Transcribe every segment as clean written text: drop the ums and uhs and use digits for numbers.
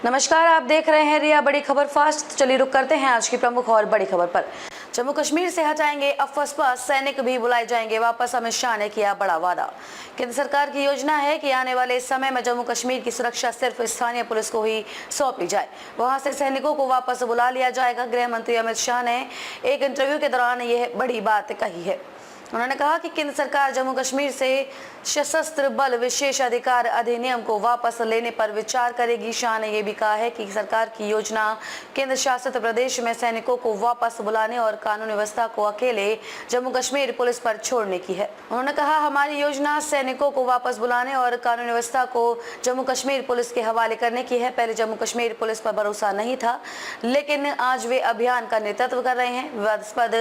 नमस्कार, आप देख रहे हैं रिया बड़ी खबर फास्ट। चलिए रुक करते हैं आज की प्रमुख और बड़ी खबर पर। जम्मू कश्मीर से हटाएंगे अफस्पा, सैनिक भी बुलाए जाएंगे वापस, अमित शाह ने किया बड़ा वादा। केंद्र सरकार की योजना है कि आने वाले समय में जम्मू कश्मीर की सुरक्षा सिर्फ स्थानीय पुलिस को ही सौंपी जाए, वहां से सैनिकों को वापस बुला लिया जाएगा। गृह मंत्री अमित शाह ने एक इंटरव्यू के दौरान यह बड़ी बात कही है। उन्होंने कहा कि केंद्र सरकार जम्मू कश्मीर से सशस्त्र बल विशेष अधिकार अधिनियम को वापस लेने पर विचार करेगी। शाह ने यह भी कहा है कि सरकार की योजना केंद्र शासित प्रदेश में सैनिकों को वापस बुलाने और कानून व्यवस्था को अकेले जम्मू कश्मीर पुलिस पर छोड़ने की है। उन्होंने कहा, हमारी योजना सैनिकों को वापस बुलाने और कानून व्यवस्था को जम्मू कश्मीर पुलिस के हवाले करने की है। पहले जम्मू कश्मीर पुलिस पर भरोसा नहीं था, लेकिन आज वे अभियान का नेतृत्व कर रहे हैं। विवादास्पद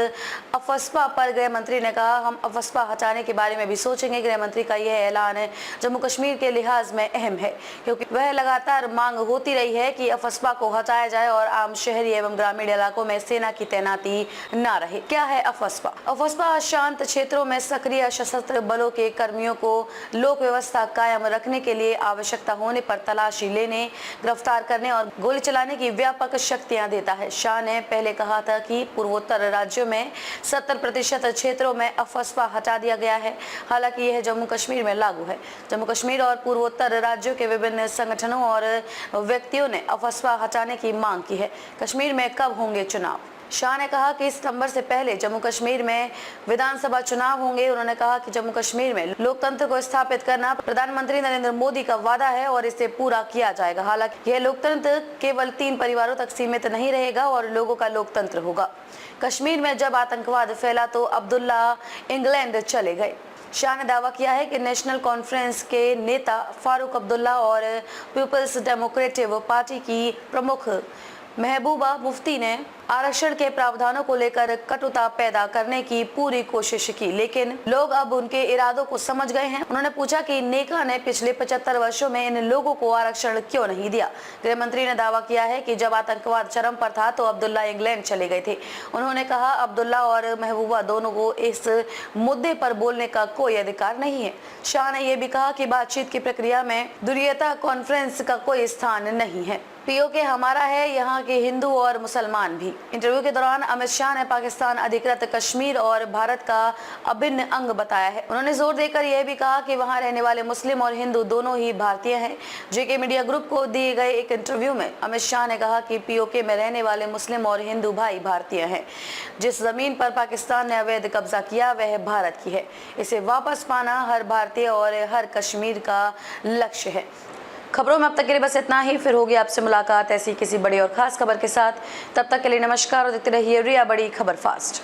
अफस्पा पर गृह मंत्री ने कहा, हम अफस्पा हटाने के बारे में भी सोचेंगे। गृह मंत्री का यह ऐलान जम्मू कश्मीर के लिहाज में अहम है, क्योंकि वह लगातार मांग होती रही है कि अफस्पा को हटाया जाए और आम शहरी एवं ग्रामीण इलाकों में सेना की तैनाती न रहे। क्या है अफस्पा? अफस्पा अशांत क्षेत्रों में सक्रिय सशस्त्र बलों के कर्मियों को लोक व्यवस्था कायम रखने के लिए आवश्यकता होने पर तलाशी लेने, गिरफ्तार करने और गोली चलाने की व्यापक शक्तियां देता है। शाह ने पहले कहा था कि पूर्वोत्तर राज्यों में 70% क्षेत्रों में अफस्पा हटा दिया गया है। हालांकि यह जम्मू कश्मीर में लागू है। जम्मू कश्मीर और पूर्वोत्तर राज्यों के विभिन्न संगठनों और व्यक्तियों ने अफस्पा हटाने की मांग की है। कश्मीर में कब होंगे चुनाव? शाह ने कहा कि सितंबर से पहले जम्मू कश्मीर में विधानसभा चुनाव होंगे। उन्होंने कहा कि जम्मू कश्मीर में लोकतंत्र को स्थापित करना प्रधानमंत्री नरेंद्र मोदी का वादा है और इसे पूरा किया जाएगा। हालांकि यह लोकतंत्र केवल 3 परिवारों तक सीमित नहीं रहेगा और लोगों का लोकतंत्र होगा। कश्मीर में जब आतंकवाद फैला तो अब्दुल्ला इंग्लैंड चले गए। शाह ने दावा किया है कि नेशनल कॉन्फ्रेंस के नेता फारूक अब्दुल्ला और पीपल्स डेमोक्रेटिक पार्टी की प्रमुख महबूबा मुफ्ती ने आरक्षण के प्रावधानों को लेकर कटुता पैदा करने की पूरी कोशिश की, लेकिन लोग अब उनके इरादों को समझ गए हैं। उन्होंने पूछा कि नेका ने पिछले 75 वर्षों में इन लोगों को आरक्षण क्यों नहीं दिया। गृह मंत्री ने दावा किया है कि जब आतंकवाद चरम पर था तो अब्दुल्ला इंग्लैंड चले गए थे। उन्होंने कहा, अब्दुल्ला और महबूबा दोनों को इस मुद्दे पर बोलने का कोई अधिकार नहीं है। शाह ने यह भी कहा कि बातचीत की प्रक्रिया में दुर्यता कॉन्फ्रेंस का कोई स्थान नहीं है। पीओके हमारा है, यहाँ के हिंदू और मुसलमान भी। इंटरव्यू के दौरान अमित शाह ने पाकिस्तान अधिकृत कश्मीर और भारत का अभिन्न अंग बताया है। उन्होंने जोर देकर यह भी कहा कि वहाँ रहने वाले मुस्लिम और हिंदू दोनों ही भारतीय हैं। जेके मीडिया ग्रुप को दिए गए एक इंटरव्यू में अमित शाह ने कहा कि पीओके में रहने वाले मुस्लिम और हिंदू भाई भारतीय हैं। जिस जमीन पर पाकिस्तान ने अवैध कब्जा किया वह भारत की है। इसे वापस पाना हर भारतीय और हर कश्मीर का लक्ष्य है। खबरों में अब तक के लिए बस इतना ही। फिर होगी आपसे मुलाकात ऐसी किसी बड़ी और खास खबर के साथ। तब तक के लिए नमस्कार और देखते रहिए रिया बड़ी खबर फास्ट।